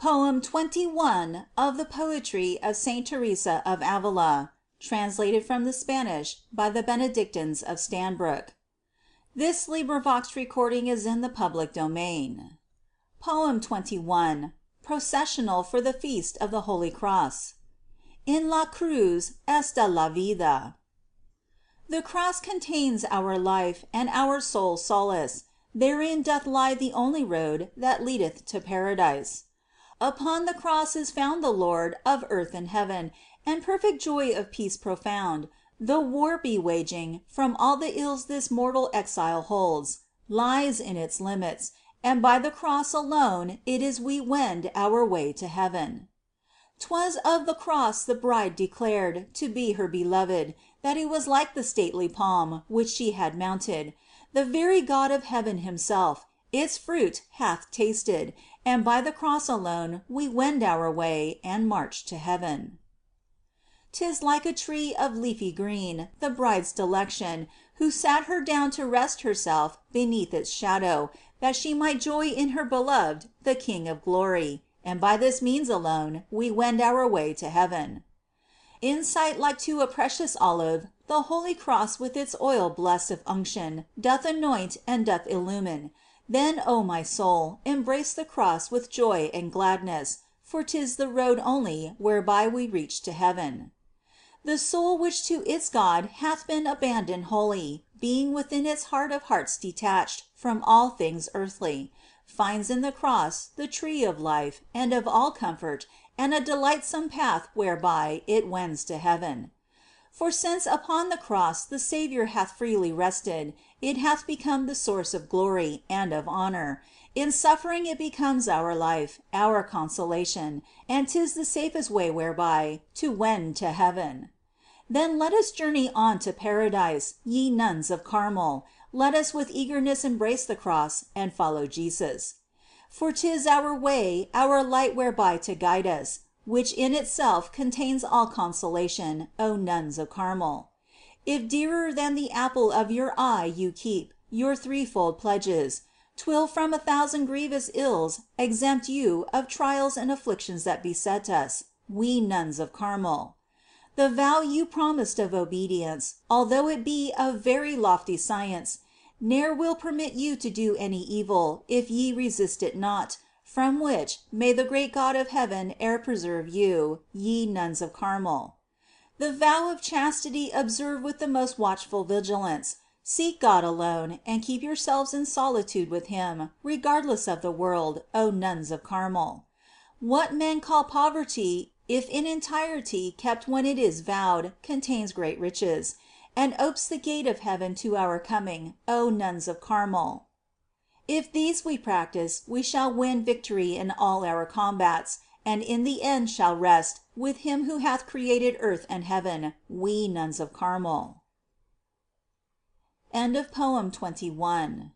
Poem 21 of the Poetry of St Teresa of Avila, translated from the Spanish by the Benedictines of Stanbrook. This recording is in the public domain. Poem 21, processional for the Feast of the Holy Cross. En la cruz está la vida. The cross contains our life and our soul's solace. Therein doth lie the only road that leadeth to paradise. Upon the cross is found the Lord of earth and heaven, and perfect joy of peace profound. The war bewaging, from all the ills this mortal exile holds, lies in its limits, and by the cross alone it is we wend our way to heaven. 'Twas of the cross the bride declared to be her beloved, that it was like the stately palm which she had mounted. The very God of heaven himself its fruit hath tasted, and by the cross alone we wend our way and march to heaven. 'Tis like a tree of leafy green, the bride's delection, who sat her down to rest herself beneath its shadow, that she might joy in her beloved, the King of glory, and by this means alone we wend our way to heaven. In sight like to a precious olive, the holy cross with its oil blessed of unction doth anoint and doth illumine. Then, O my soul, embrace the cross with joy and gladness, for 'tis the road only whereby we reach to heaven. The soul which to its God hath been abandoned wholly, being within its heart of hearts detached from all things earthly, finds in the cross the tree of life and of all comfort and a delightsome path whereby it wends to heaven. For since upon the cross the Saviour hath freely rested, it hath become the source of glory and of honor. In suffering it becomes our life, our consolation, and 'tis the safest way whereby to wend to heaven. Then let us journey on to paradise, ye nuns of Carmel. Let us with eagerness embrace the cross and follow Jesus. For 'tis our way, our light whereby to guide us, which in itself contains all consolation, O nuns of Carmel. If dearer than the apple of your eye you keep your threefold pledges, 'twill from 1,000 grievous ills exempt you of trials and afflictions that beset us, we nuns of Carmel. The vow you promised of obedience, although it be of very lofty science, ne'er will permit you to do any evil if ye resist it not, from which may the great God of heaven e'er preserve you, ye nuns of Carmel. The vow of chastity observe with the most watchful vigilance. Seek God alone, and keep yourselves in solitude with him, regardless of the world, O nuns of Carmel. What men call poverty, if in entirety kept when it is vowed, contains great riches, and opes the gate of heaven to our coming, O nuns of Carmel. If these we practice, we shall win victory in all our combats, and in the end shall rest with him who hath created earth and heaven, we nuns of Carmel. End of Poem 21.